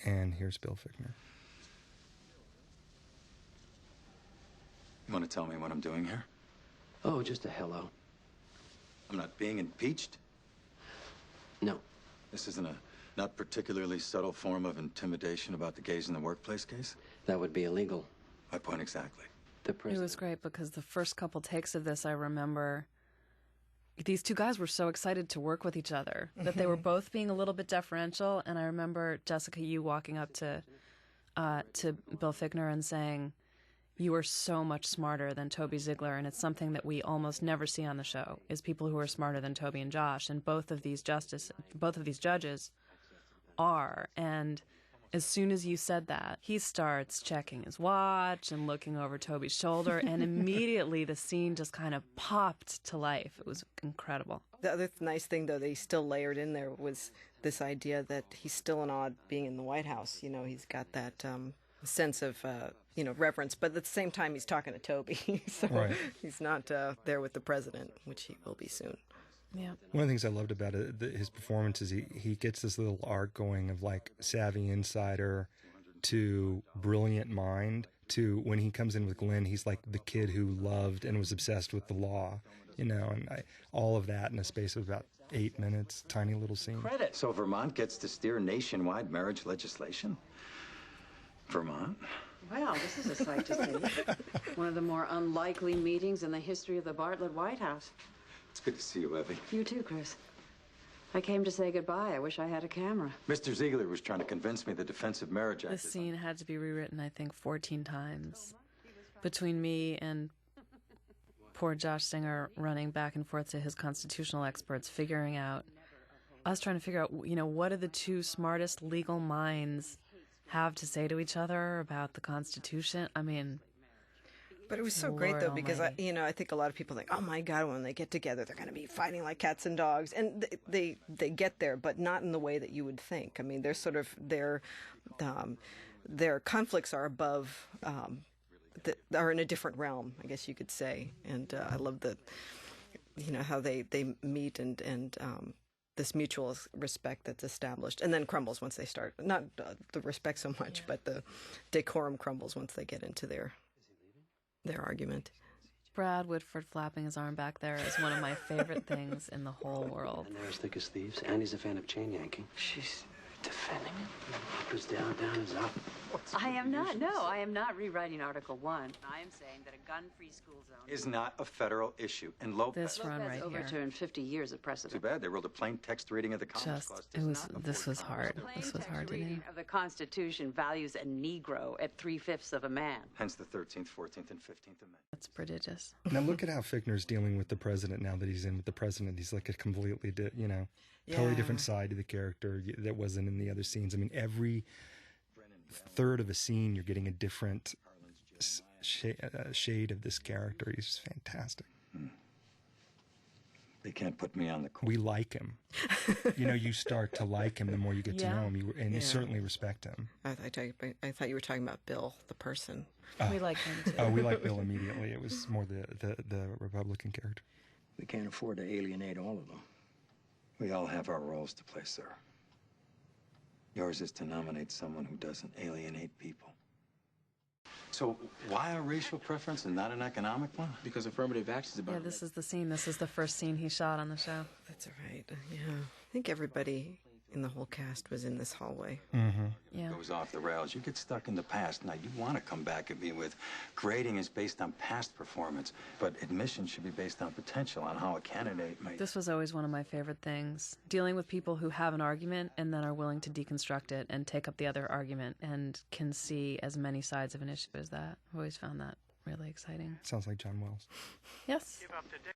And here's Bill Fichtner. You want to tell me what I'm doing here? Oh, just a hello. I'm not being impeached? No. This isn't a not particularly subtle form of intimidation about the gays in the workplace case? That would be illegal. My point exactly. The president. It was great because the first couple takes of this, I remember these two guys were so excited to work with each other that they were both being a little bit deferential. And I remember, Jessica, you walking up to Bill Fichtner and saying, "You are so much smarter than Toby Ziegler," and it's something that we almost never see on the show, is people who are smarter than Toby and Josh, and both of these judges are. And as soon as you said that, he starts checking his watch and looking over Toby's shoulder, and immediately the scene just kind of popped to life. It was incredible. The other nice thing, though, they still layered in there was this idea that he's still an odd being in the White House. You know, he's got that sense of, reverence, but at the same time, he's talking to Toby. So right. He's not there with the president, which he will be soon. Yeah. One of the things I loved about his performance is he gets this little arc going of like savvy insider to brilliant mind to when he comes in with Glenn, he's like the kid who loved and was obsessed with the law, and all of that in a space of about 8 minutes, tiny little scene. Credit. So Vermont gets to steer nationwide marriage legislation? Vermont? Well, this is a sight to see. One of the more unlikely meetings in the history of the Bartlett White House. It's good to see you, Evie. You too, Chris. I came to say goodbye. I wish I had a camera. Mr. Ziegler was trying to convince me the Defensive Marriage Act. This scene had to be rewritten, I think, 14 times. Between me and poor Josh Singer running back and forth to his constitutional experts, figuring out, us trying to figure out, what do the two smartest legal minds have to say to each other about the Constitution? I mean, but it was so great, though, because I think a lot of people think, oh my God, when they get together, they're going to be fighting like cats and dogs, and they get there, but not in the way that you would think. I mean, they're sort of their conflicts are above, are in a different realm, I guess you could say. And I love how they meet and this mutual respect that's established, and then crumbles once they start. Not the respect so much, but the decorum crumbles once they get into their argument. Brad Whitford flapping his arm back there is one of my favorite things in the whole world. And they're as thick as thieves. Andy's a fan of chain yanking. She's defending him. Up is down, down is up. I am not rewriting Article 1. I am saying that a gun-free school zone is not a federal issue. And Lopez This run right here. overturned 50 years of precedent. Too bad they wrote a plain text reading of the Commerce Clause. This was hard. This was hard to do. Reading of the Constitution values a Negro at 3/5 of a man. Hence the 13th, 14th, and 15th Amendment. That's prodigious. Now look at how Fichtner's dealing with the president now that he's in with the president. He's like a completely, totally different side to the character that wasn't in the other scenes. I mean, every third of a scene, you're getting a different shade of this character. He's just fantastic. They can't put me on the court. We like him. You start to like him the more you get to know him, you certainly respect him. I thought you were talking about Bill, the person. We like him too. Oh, we like Bill immediately. It was more the Republican character. We can't afford to alienate all of them. We all have our roles to play, sir. Yours is to nominate someone who doesn't alienate people. So why a racial preference and not an economic one? Because affirmative action is about... Yeah, this is the scene. This is the first scene he shot on the show. That's right. Yeah. I think everybody in the whole cast was in this hallway. Mm-hmm. Yeah. Goes off the rails. You get stuck in the past. Now, you want to come back at me with grading is based on past performance, but admission should be based on potential, on how a candidate might... This was always one of my favorite things. Dealing with people who have an argument and then are willing to deconstruct it and take up the other argument and can see as many sides of an issue as that. I've always found that really exciting. Sounds like John Wells. Yes.